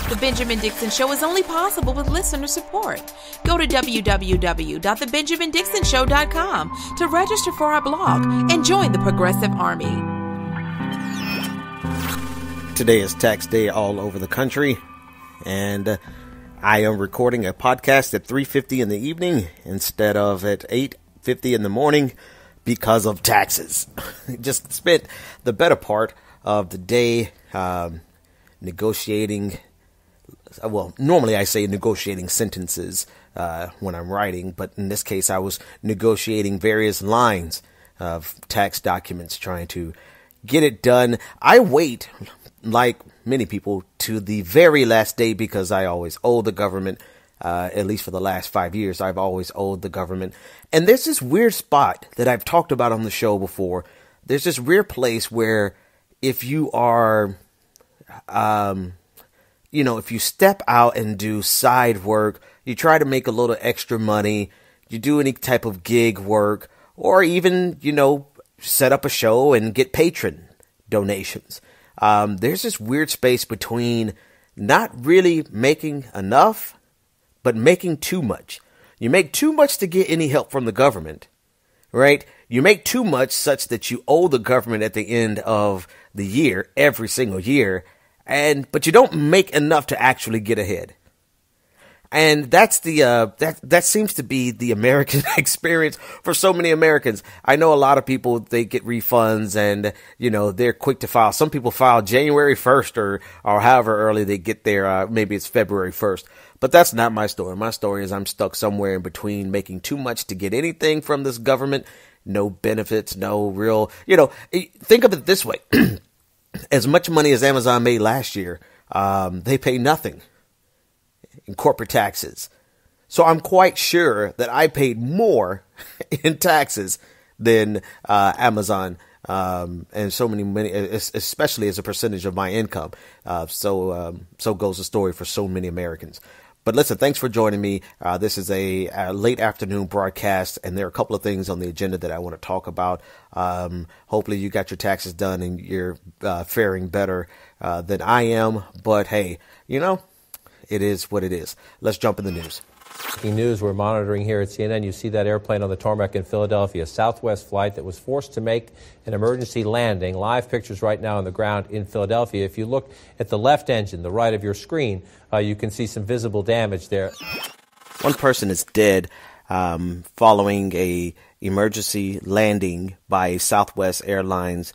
The Benjamin Dixon Show is only possible with listener support. Go to www.thebenjamindixonshow.com to register for our blog and join the Progressive Army. Today is tax day all over the country, and I am recording a podcast at 3:50 in the evening instead of at 8:50 in the morning because of taxes. Just spent the better part of the day negotiating. Well, normally I say negotiating sentences when I'm writing, but in this case I was negotiating various lines of tax documents, trying to get it done. I wait, like many people, to the very last day because I always owe the government. At least for the last 5 years, I've always owed the government. And there's this weird spot that I've talked about on the show before. There's this weird place where if you are, if you step out and do side work, you try to make a little extra money, you do any type of gig work, or even, set up a show and get patron donations. There's this weird space between not really making enough, but making too much. You make too much to get any help from the government, right? You make too much such that you owe the government at the end of the year, every single year, but you don't make enough to actually get ahead. And that's that seems to be the American experience for so many Americans. I know a lot of people, they get refunds and, they're quick to file. Some people file January 1st or however early they get there. Maybe it's February 1st. But that's not my story. My story is I'm stuck somewhere in between, making too much to get anything from this government. No benefits, no real, think of it this way. As much money as Amazon made last year, they pay nothing in corporate taxes. So I'm quite sure that I paid more in taxes than Amazon, and so many, especially as a percentage of my income. So goes the story for so many Americans. But listen, thanks for joining me. This is a late afternoon broadcast, and there are a couple of things on the agenda that I want to talk about. Hopefully you got your taxes done and you're faring better than I am. But hey, it is what it is. Let's jump in the news. Breaking news we're monitoring here at CNN. You see that airplane on the tarmac in Philadelphia, Southwest flight that was forced to make an emergency landing. Live pictures right now on the ground in Philadelphia. If you look at the left engine, the right of your screen, you can see some visible damage there. One person is dead following a emergency landing by a Southwest Airlines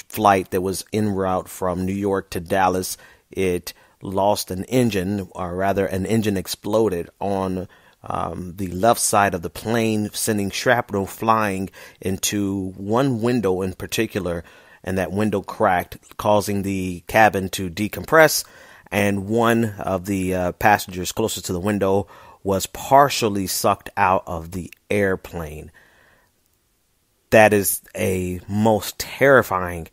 flight that was en route from New York to Dallas. It lost an engine, or rather an engine exploded on the left side of the plane, sending shrapnel flying into one window in particular, and that window cracked, causing the cabin to decompress, and one of the passengers closest to the window was partially sucked out of the airplane. That is a most terrifying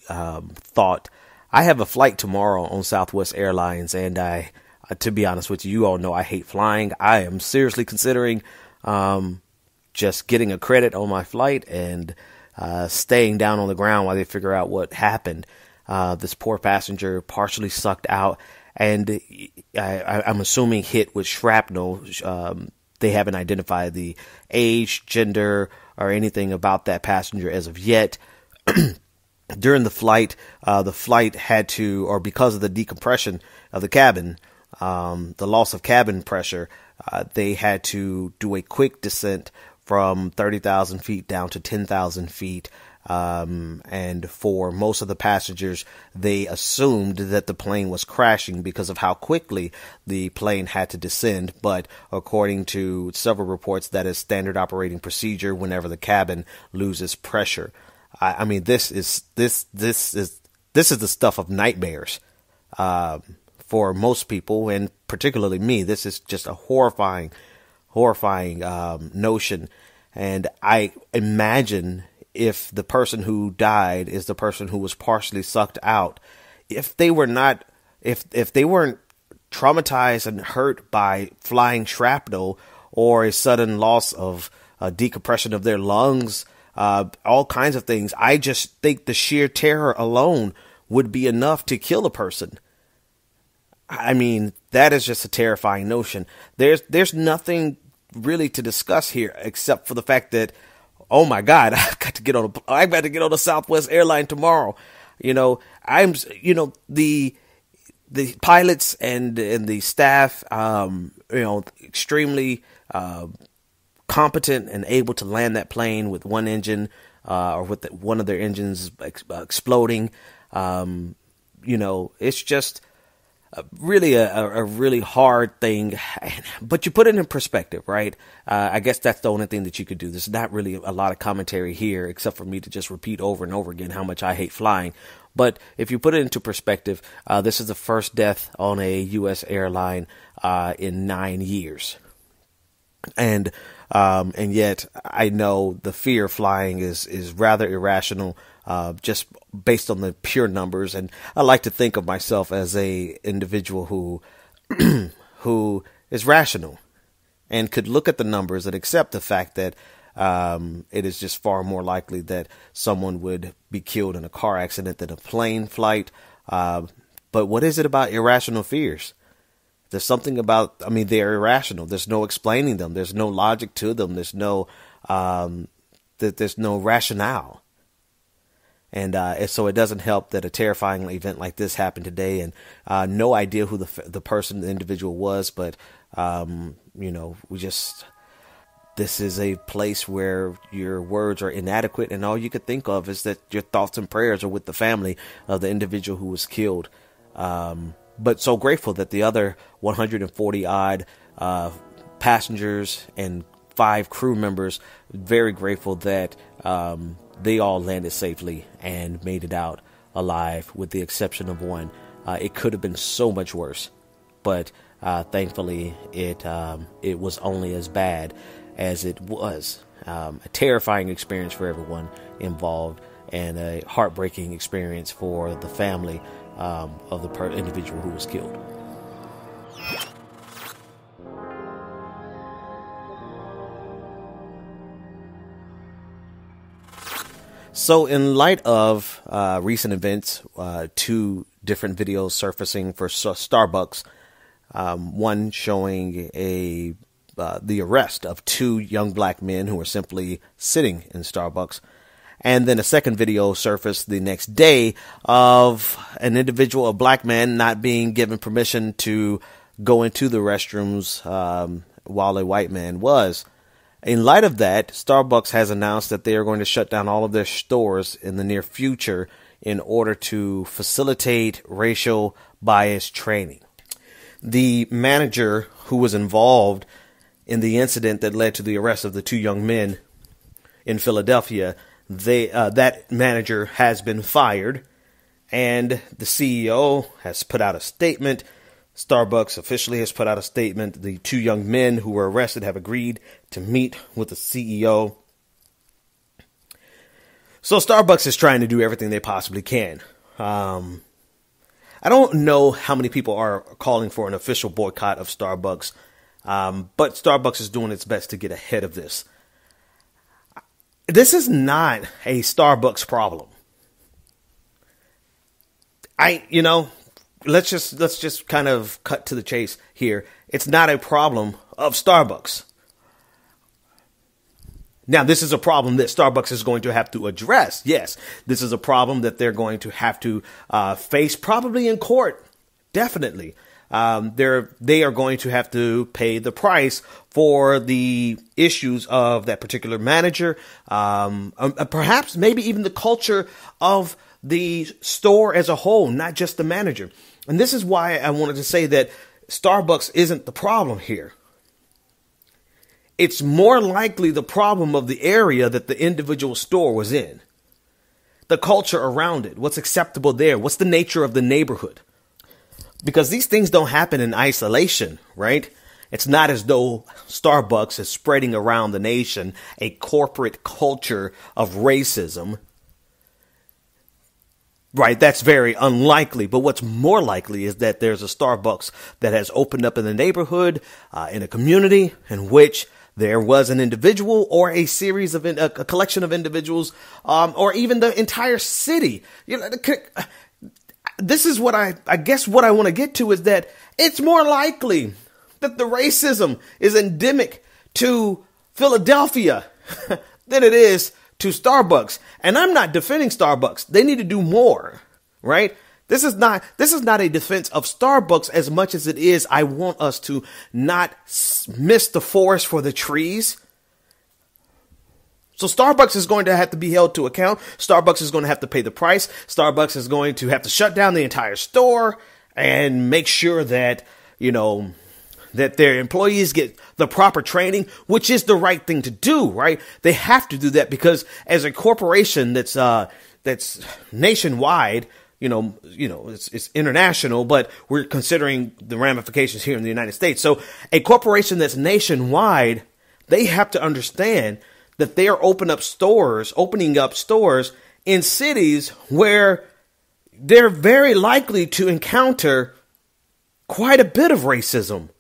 thought. I have a flight tomorrow on Southwest Airlines, and to be honest with you, you all know I hate flying. I am seriously considering just getting a credit on my flight and staying down on the ground while they figure out what happened. This poor passenger partially sucked out, and I'm assuming hit with shrapnel. They haven't identified the age, gender, or anything about that passenger as of yet. During the flight had to, or because of the decompression of the cabin, the loss of cabin pressure, they had to do a quick descent from 30,000 feet down to 10,000 feet. And for most of the passengers, they assumed that the plane was crashing because of how quickly the plane had to descend. But according to several reports, that is standard operating procedure whenever the cabin loses pressure. I mean, this is the stuff of nightmares for most people, and particularly me. This is just a horrifying notion. And I imagine if the person who died is the person who was partially sucked out, if they weren't traumatized and hurt by flying shrapnel or a sudden loss of decompression of their lungs, all kinds of things, I just think the sheer terror alone would be enough to kill a person. I mean, that is just a terrifying notion. There's nothing really to discuss here except for the fact that, oh my God, I've got to get on a Southwest Airline tomorrow. The pilots and the staff, extremely competent and able to land that plane with one engine, or with one of their engines exploding. It's just really a really hard thing, but you put it in perspective, right? I guess that's the only thing that you could do. There's not really a lot of commentary here, except for me to just repeat over and over again how much I hate flying. But if you put it into perspective, this is the first death on a U.S. airline in 9 years. And yet I know the fear of flying is rather irrational, just based on the pure numbers. And I like to think of myself as a individual who is rational and could look at the numbers and accept the fact that it is just far more likely that someone would be killed in a car accident than a plane flight. But what is it about irrational fears? There's something about, they're irrational. There's no explaining them. There's no logic to them. There's no rationale. And so it doesn't help that a terrifying event like this happened today, and no idea who the individual was. But, this is a place where your words are inadequate, and all you could think of is that your thoughts and prayers are with the family of the individual who was killed. But so grateful that the other 140 odd passengers and 5 crew members, very grateful that they all landed safely and made it out alive, with the exception of one. It could have been so much worse, but thankfully it was only as bad as it was. A terrifying experience for everyone involved, and a heartbreaking experience for the family of the individual who was killed. So in light of recent events, 2 different videos surfacing for Starbucks, one showing the arrest of 2 young black men who were simply sitting in Starbucks. And then a second video surfaced the next day of an individual, a black man, not being given permission to go into the restrooms while a white man was. In light of that, Starbucks has announced that they are going to shut down all of their stores in the near future in order to facilitate racial bias training. The manager who was involved in the incident that led to the arrest of the 2 young men in Philadelphia, that manager has been fired, and the CEO has put out a statement. Starbucks officially has put out a statement. The 2 young men who were arrested have agreed to meet with the CEO. So Starbucks is trying to do everything they possibly can. I don't know how many people are calling for an official boycott of Starbucks, but Starbucks is doing its best to get ahead of this. This is not a Starbucks problem. Let's just kind of cut to the chase here. It's not a problem of Starbucks. Now, this is a problem that Starbucks is going to have to address. Yes, this is a problem that they're going to have to face, probably in court. Definitely. They are going to have to pay the price for the issues of that particular manager, perhaps maybe even the culture of the store as a whole, not just the manager. And this is why I wanted to say that Starbucks isn't the problem here. It's more likely the problem of the area that the individual store was in. The culture around it, what's acceptable there, what's the nature of the neighborhood. Because these things don't happen in isolation, right? It's not as though Starbucks is spreading around the nation a corporate culture of racism. Right, that's very unlikely. But what's more likely is that there's a Starbucks that has opened up in the neighborhood, in a community in which there was an individual or a series of a collection of individuals, or even the entire city. this is what I guess what I want to get to is that it's more likely that the racism is endemic to Philadelphia than it is to Starbucks. And I'm not defending Starbucks. They need to do more, right? This is not a defense of Starbucks as much as it is I want us to not miss the forest for the trees. So Starbucks is going to have to be held to account. Starbucks is going to have to pay the price. Starbucks is going to have to shut down the entire store and make sure that, that their employees get the proper training, which is the right thing to do, right? They have to do that because as a corporation that's nationwide, it's international, but we're considering the ramifications here in the United States. So a corporation that's nationwide, they have to understand that they are opening up stores in cities where they're very likely to encounter quite a bit of racism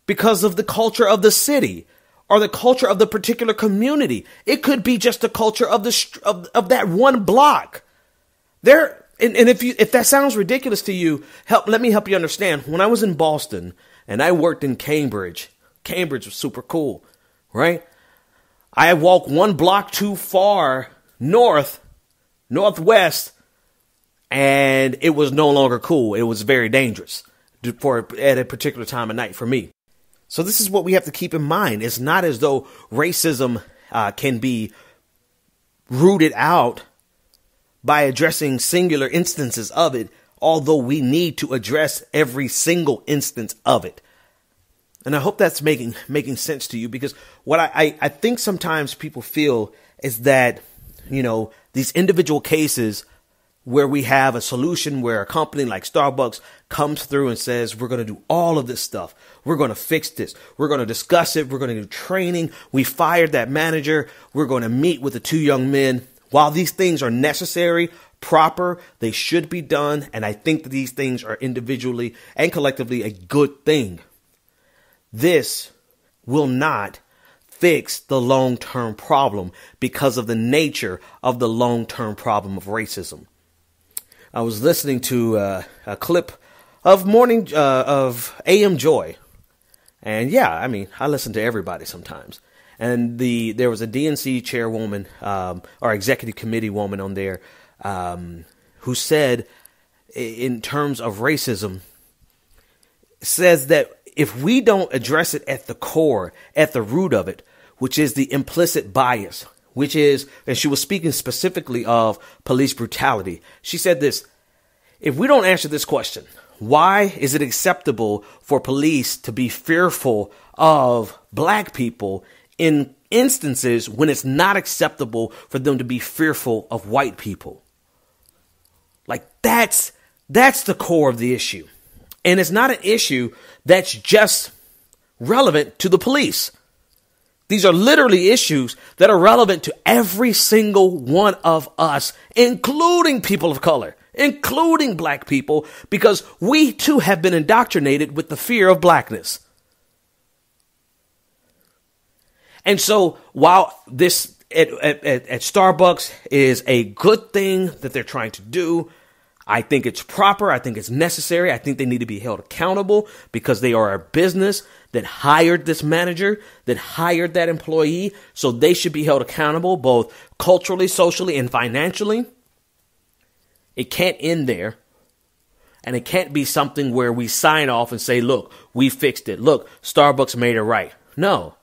because of the culture of the city or the culture of the particular community. It could be just the culture of of that one block. And if that sounds ridiculous to you, let me help you understand. When I was in Boston and I worked in Cambridge was super cool, right? I walked one block too far northwest, and it was no longer cool. It was very dangerous at a particular time of night for me. So this is what we have to keep in mind. It's not as though racism can be rooted out by addressing singular instances of it, although we need to address every single instance of it. And I hope that's making sense to you, because what I think sometimes people feel is that, these individual cases where we have a solution where a company like Starbucks comes through and says, we're going to do all of this stuff. We're going to fix this. We're going to discuss it. We're going to do training. We fired that manager. We're going to meet with the two young men. While these things are necessary, proper, they should be done. And I think that these things are individually and collectively a good thing. This will not fix the long-term problem because of the nature of the long-term problem of racism. I was listening to a clip of AM Joy. And yeah, I listen to everybody sometimes. And there was a DNC chairwoman, or executive committee woman on there, who said, in terms of racism, says that if we don't address it at the core, at the root of it, which is the implicit bias, which is, and she was speaking specifically of police brutality. She said this: if we don't answer this question, why is it acceptable for police to be fearful of black people in instances when it's not acceptable for them to be fearful of white people? Like that's the core of the issue. And it's not an issue that's just relevant to the police. These are literally issues that are relevant to every single one of us, including people of color, including black people, because we too have been indoctrinated with the fear of blackness. And so while this at Starbucks is a good thing that they're trying to do, I think it's proper. I think it's necessary. I think they need to be held accountable because they are a business that hired this manager, that hired that employee. So they should be held accountable both culturally, socially, and financially. It can't end there. And it can't be something where we sign off and say, look, we fixed it. Look, Starbucks made it right. No,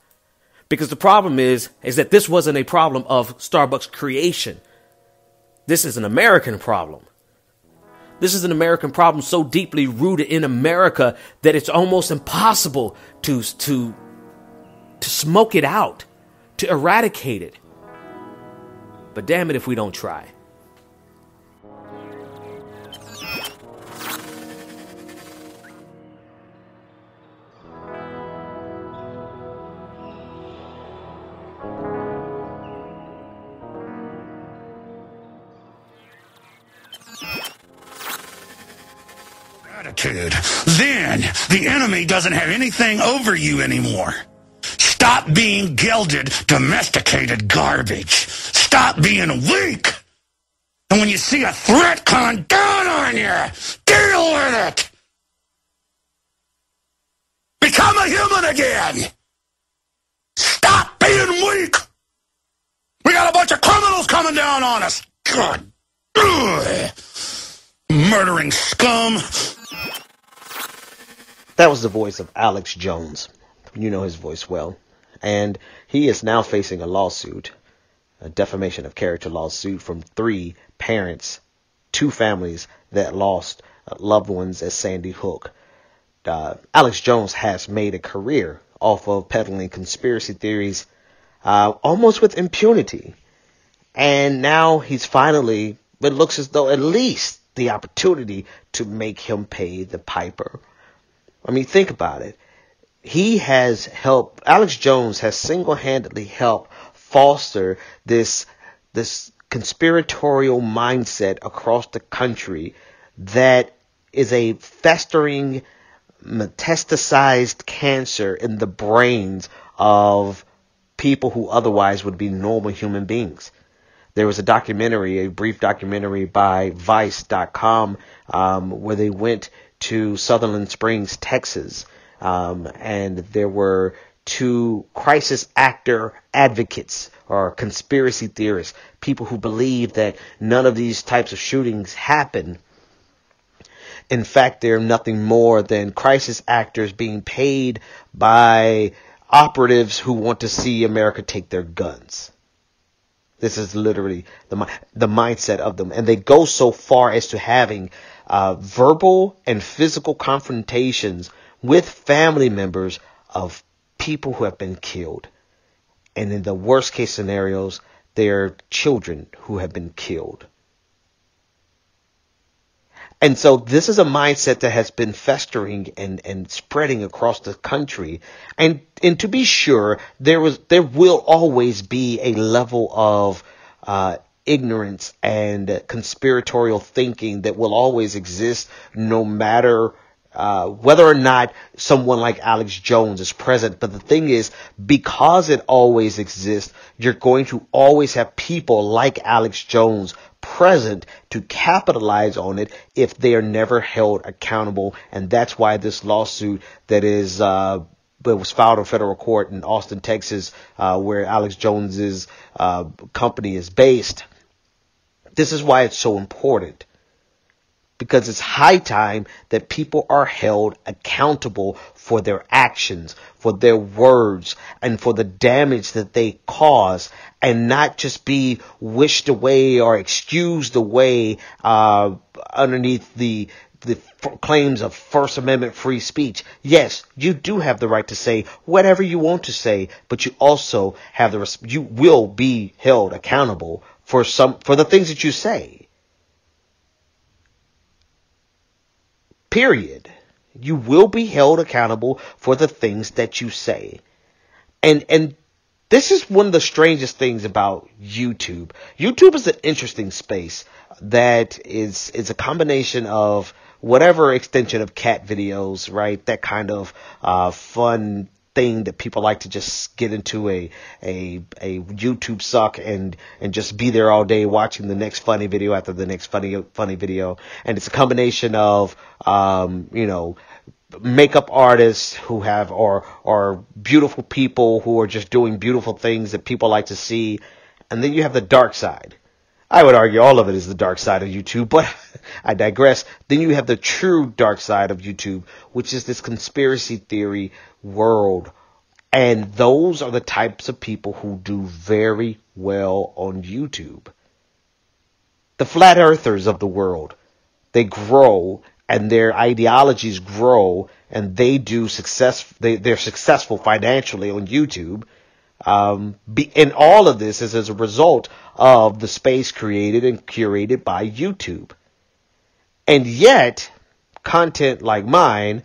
because the problem is that this wasn't a problem of Starbucks creation. This is an American problem. This is an American problem so deeply rooted in America that it's almost impossible to smoke it out, to eradicate it. But damn it if we don't try. Then the enemy doesn't have anything over you anymore. Stop being gilded, domesticated garbage. Stop being weak. And when you see a threat coming down on you, deal with it. Become a human again. Stop being weak. We got a bunch of criminals coming down on us. God. Ugh. Murdering scum. That was the voice of Alex Jones. You know his voice well. And he is now facing a lawsuit, a defamation of character lawsuit from 3 parents, 2 families that lost loved ones at Sandy Hook. Alex Jones has made a career off of peddling conspiracy theories, almost with impunity. And now he's finally, it looks as though at least the opportunity to make him pay the piper. I mean, think about it. Alex Jones has single-handedly helped foster this conspiratorial mindset across the country that is a festering, metastasized cancer in the brains of people who otherwise would be normal human beings. There was a brief documentary by Vice.com, where they went to Sutherland Springs, Texas, and there were 2 crisis actor advocates or conspiracy theorists, people who believe that none of these types of shootings happen. In fact, they're nothing more than crisis actors being paid by operatives who want to see America take their guns. This is literally the mindset of them. And they go so far as to having verbal and physical confrontations with family members of people who have been killed. And in the worst case scenarios, their children who have been killed. And so this is a mindset that has been festering and spreading across the country. And to be sure, there will always be a level of ignorance and conspiratorial thinking that will always exist, no matter whether or not someone like Alex Jones is present. But the thing is, because it always exists, you're going to always have people like Alex Jones present to capitalize on it if they are never held accountable. And that's why this lawsuit that was filed in federal court in Austin, Texas, where Alex Jones's company is based. This is why it's so important. Because it's high time that people are held accountable for their actions, for their words, and for the damage that they cause, and not just be wished away or excused away underneath the claims of First Amendment free speech. Yes, you do have the right to say whatever you want to say, but you also have you will be held accountable for the things that you say. Period. You will be held accountable for the things that you say. And this is one of the strangest things about YouTube. YouTube is an interesting space that is a combination of whatever extension of cat videos, right? That kind of fun thing that people like to just get into a YouTube suck and just be there all day watching the next funny video after the next funny video. And it's a combination of makeup artists who have or beautiful people who are just doing beautiful things that people like to see. And then you have the dark side. I would argue all of it is the dark side of YouTube, but I digress. Then you have the true dark side of YouTube, which is this conspiracy theory world. And those are the types of people who do very well on YouTube. The flat earthers of the world, they grow and their ideologies grow and they're successful financially on YouTube. And all of this is as a result of the space created and curated by YouTube. And yet, content like mine,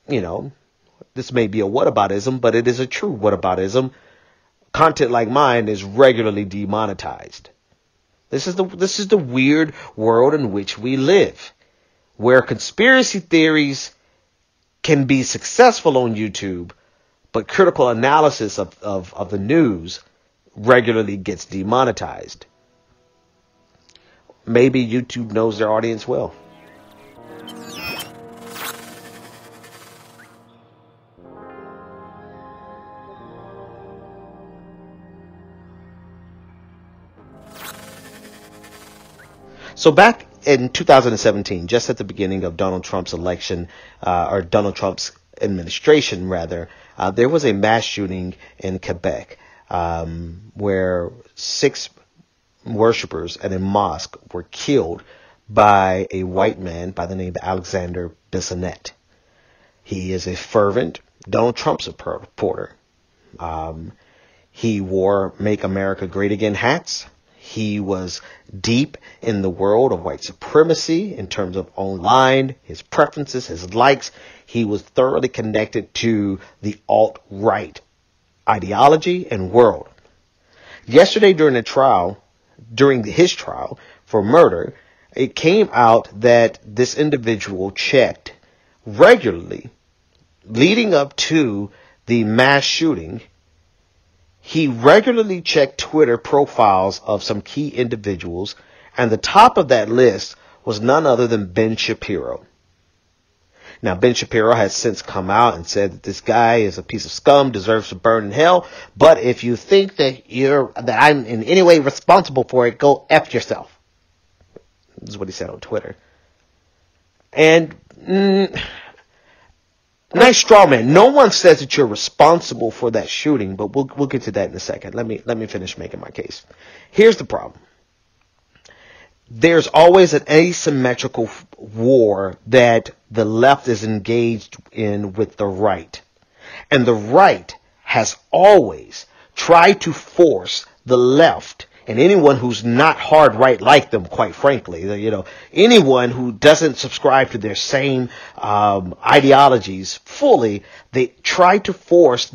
this may be a whataboutism, but it is a true whataboutism. Content like mine is regularly demonetized. This is the weird world in which we live, where conspiracy theories can be successful on YouTube, but critical analysis of the news regularly gets demonetized. maybe YouTube knows their audience well. So back in 2017, just at the beginning of Donald Trump's election, or Donald Trump's administration, rather, there was a mass shooting in Quebec, where 6 worshipers at a mosque were killed by a white man by the name of Alexander Bissonnette. He is a fervent Donald Trump supporter. He wore Make America Great Again hats. He was deep in the world of white supremacy in terms of online, his preferences, his likes. He was thoroughly connected to the alt-right ideology and world. Yesterday during his trial for murder, it came out that this individual checked regularly leading up to the mass shooting. He regularly checked Twitter profiles of some key individuals, and the top of that list was none other than Ben Shapiro. Now, Ben Shapiro has since come out and said that this guy is a piece of scum, deserves to burn in hell. But if you think that I'm in any way responsible for it, go F yourself. This is what he said on Twitter. And nice straw man. No one says that you're responsible for that shooting, but we'll get to that in a second. Let me finish making my case. Here's the problem. There's always an asymmetrical war that the left is engaged in with the right. And the right has always tried to force the left and anyone who's not hard right like them, quite frankly, anyone who doesn't subscribe to their same ideologies fully, they try to force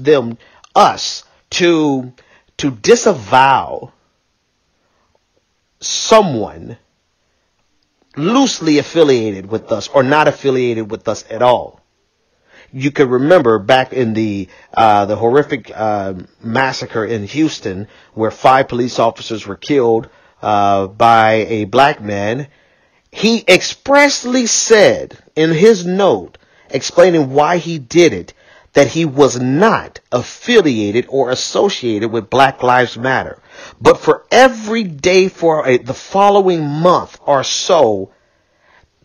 us to disavow someone loosely affiliated with us or not affiliated with us at all. You can remember back in the horrific massacre in Houston, where 5 police officers were killed by a black man. He expressly said in his note explaining why he did it that he was not affiliated or associated with Black Lives Matter. But for every day for the following month or so,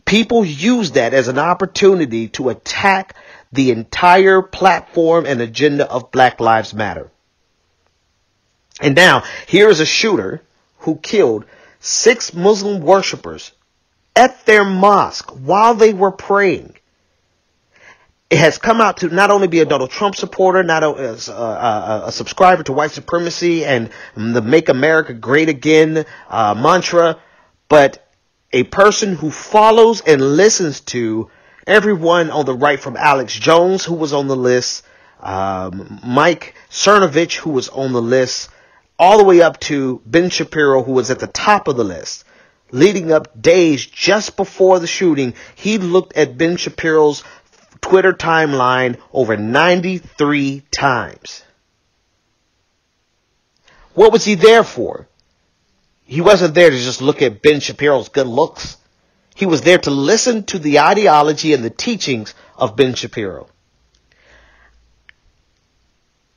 people use that as an opportunity to attack the entire platform and agenda of Black Lives Matter. And now, here is a shooter who killed 6 Muslim worshipers at their mosque while they were praying. It has come out to not only be a Donald Trump supporter, not a subscriber to white supremacy and the Make America Great Again mantra, but a person who follows and listens to everyone on the right, from Alex Jones, who was on the list, Mike Cernovich, who was on the list, all the way up to Ben Shapiro, who was at the top of the list. Leading up days just before the shooting, he looked at Ben Shapiro's Twitter timeline over 93 times. What was he there for? He wasn't there to just look at Ben Shapiro's good looks. He was there to listen to the ideology and the teachings of Ben Shapiro.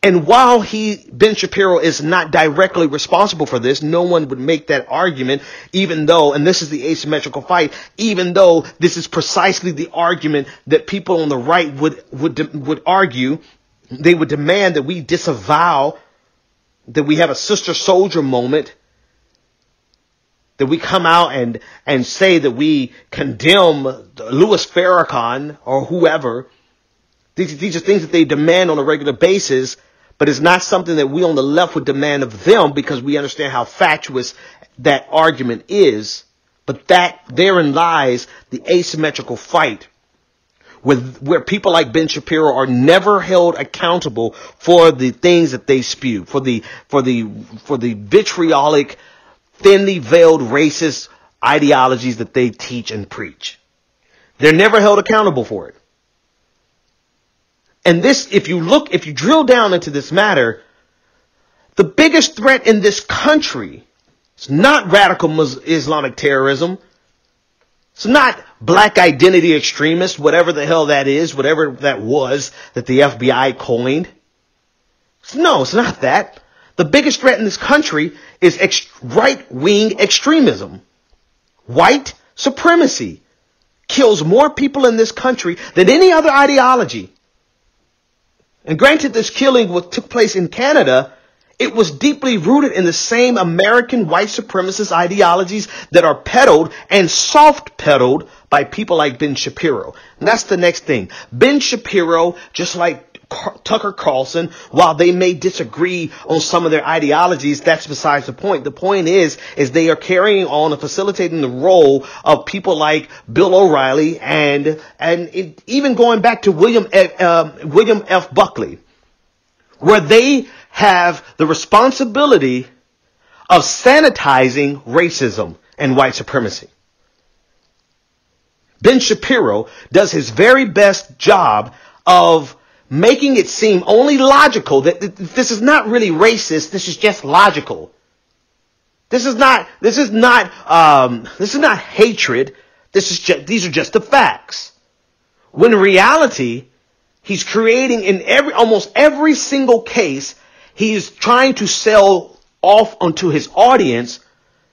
And while Ben Shapiro is not directly responsible for this, no one would make that argument, even though, and this is the asymmetrical fight, even though this is precisely the argument that people on the right would argue. They would demand that we disavow, that we have a sister soldier moment, that we come out and say that we condemn Louis Farrakhan or whoever. These are things that they demand on a regular basis, but it's not something that we on the left would demand of them, because we understand how fatuous that argument is. But therein lies the asymmetrical fight, where people like Ben Shapiro are never held accountable for the things that they spew, for the vitriolic, thinly veiled racist ideologies that they teach and preach. They're never held accountable for it. And this, if you drill down into this matter, the biggest threat in this country It's not radical Islamic terrorism. It's not black identity extremists, whatever the hell that is, whatever that was that the FBI coined. No, it's not that. The biggest threat in this country is right-wing extremism. White supremacy kills more people in this country than any other ideology. And granted, this killing took place in Canada, it was deeply rooted in the same American white supremacist ideologies that are peddled and soft peddled by people like Ben Shapiro. And that's the next thing. Ben Shapiro, just like Tucker Carlson, while they may disagree on some of their ideologies, that's besides the point. The point is they are carrying on and facilitating the role of people like Bill O'Reilly and even going back to William F. Buckley, where they have the responsibility of sanitizing racism and white supremacy. Ben Shapiro does his very best job of making it seem only logical that this is not really racist. This is just logical. This is not hatred. These are just the facts. When in reality, he's creating in almost every single case, he's trying to sell off onto his audience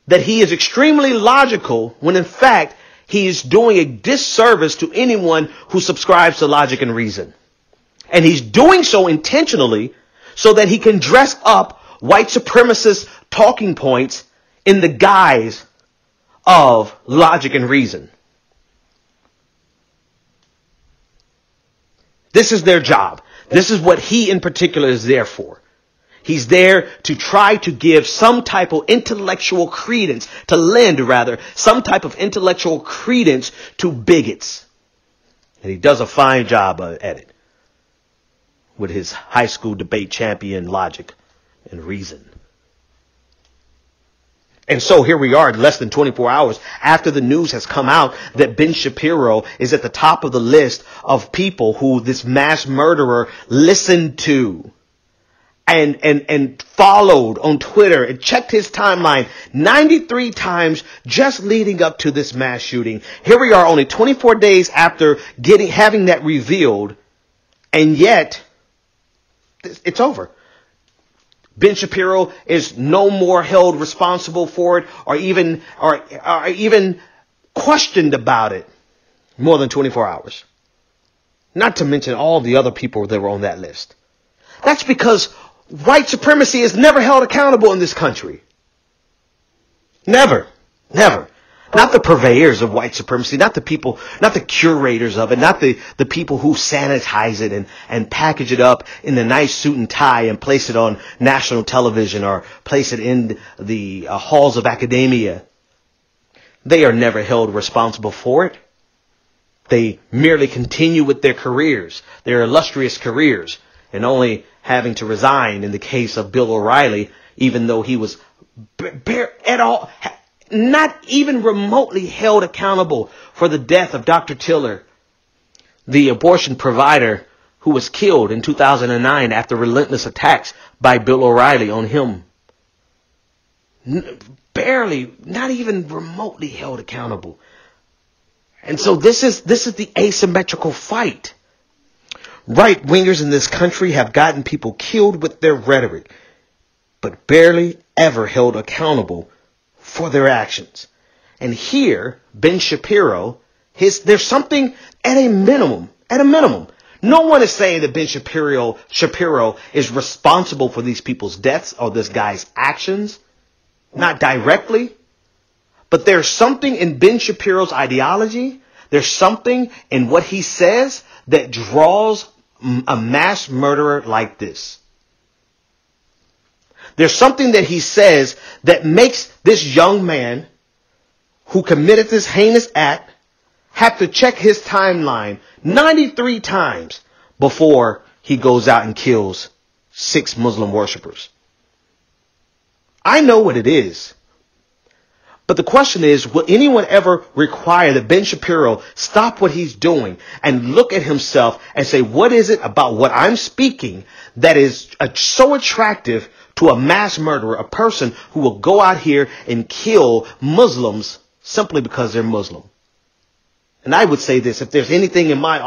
that he is extremely logical, when in fact, he is doing a disservice to anyone who subscribes to logic and reason. And he's doing so intentionally so that he can dress up white supremacist talking points in the guise of logic and reason. This is their job. This is what he in particular is there for. He's there to try to give some type of intellectual credence, to lend rather, some type of intellectual credence to bigots. And he does a fine job at it with his high school debate champion logic and reason. And so here we are, less than 24 hours after the news has come out that Ben Shapiro is at the top of the list of people who this mass murderer listened to and followed on Twitter and checked his timeline 93 times just leading up to this mass shooting. Here we are only 24 days after having that revealed, and yet it's over. Ben Shapiro is no more held responsible for it or even questioned about it more than 24 hours. Not to mention all the other people that were on that list. That's because white supremacy is never held accountable in this country. Never. Never. Not the purveyors of white supremacy, not the people, not the curators of it, not the people who sanitize it and package it up in a nice suit and tie and place it on national television or place it in the halls of academia. They are never held responsible for it. They merely continue with their careers, their illustrious careers, and only having to resign in the case of Bill O'Reilly, even though he was not even remotely held accountable for the death of Dr. Tiller, the abortion provider who was killed in 2009 after relentless attacks by Bill O'Reilly on him. Barely, not even remotely held accountable. And so this is the asymmetrical fight. Right-wingers in this country have gotten people killed with their rhetoric, but barely ever held accountable for their actions. And here, Ben Shapiro, there's something at a minimum. No one is saying that Ben Shapiro is responsible for these people's deaths or this guy's actions. Not directly. But there's something in Ben Shapiro's ideology. There's something in what he says that draws a mass murderer like this. There's something that he says that makes this young man who committed this heinous act have to check his timeline 93 times before he goes out and kills 6 Muslim worshipers. I know what it is. But the question is, will anyone ever require that Ben Shapiro stop what he's doing and look at himself and say, what is it about what I'm speaking that is so attractive to a mass murderer, a person who will go out here and kill Muslims simply because they're Muslim. And I would say this, if there's anybody in my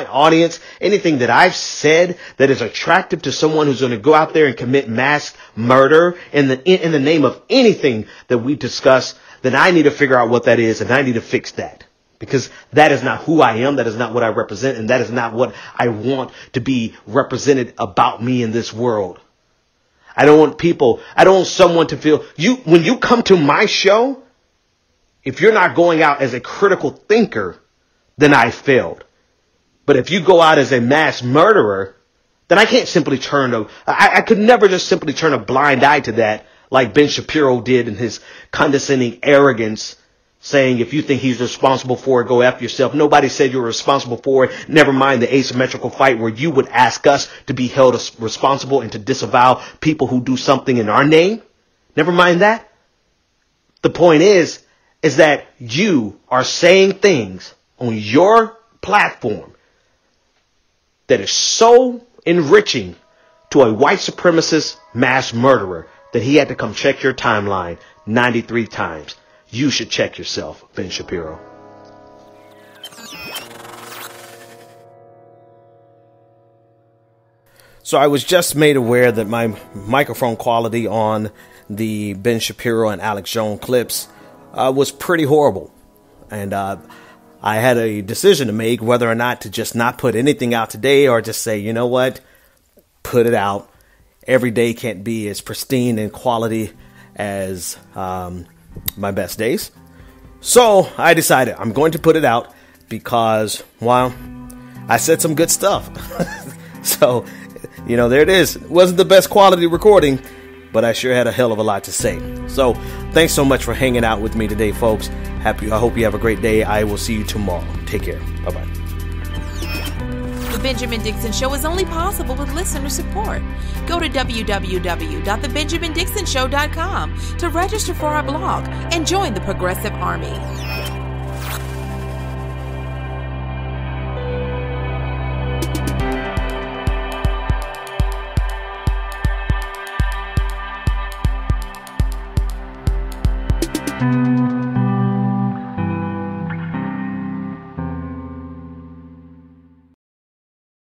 audience, anything that I've said that is attractive to someone who's going to go out there and commit mass murder in the name of anything that we discuss, then I need to figure out what that is, and I need to fix that. Because that is not who I am, that is not what I represent, and that is not what I want to be represented about me in this world. I don't want someone to feel, when you come to my show, if you're not going out as a critical thinker, then I failed. But if you go out as a mass murderer, then I can't simply I could never just simply turn a blind eye to that, like Ben Shapiro did in his condescending arrogance, saying if you think he's responsible for it, go F yourself. Nobody said you were responsible for it. Never mind the asymmetrical fight where you would ask us to be held responsible and to disavow people who do something in our name. Never mind that. The point is that you are saying things on your platform that is so enriching to a white supremacist mass murderer that he had to come check your timeline 93 times. You should check yourself, Ben Shapiro. So I was just made aware that my microphone quality on the Ben Shapiro and Alex Jones clips was pretty horrible. And I had a decision to make whether or not to just not put anything out today or just say, you know what, put it out. Every day can't be as pristine in quality as my best days. So I decided I'm going to put it out because, well, I said some good stuff. So, there it is. It wasn't the best quality recording, but I sure had a hell of a lot to say. So thanks so much for hanging out with me today, folks. I hope you have a great day. I will see you tomorrow. Take care. Bye-bye. The Benjamin Dixon Show is only possible with listener support. Go to www.thebenjamindixonshow.com to register for our blog and join the Progressive Army.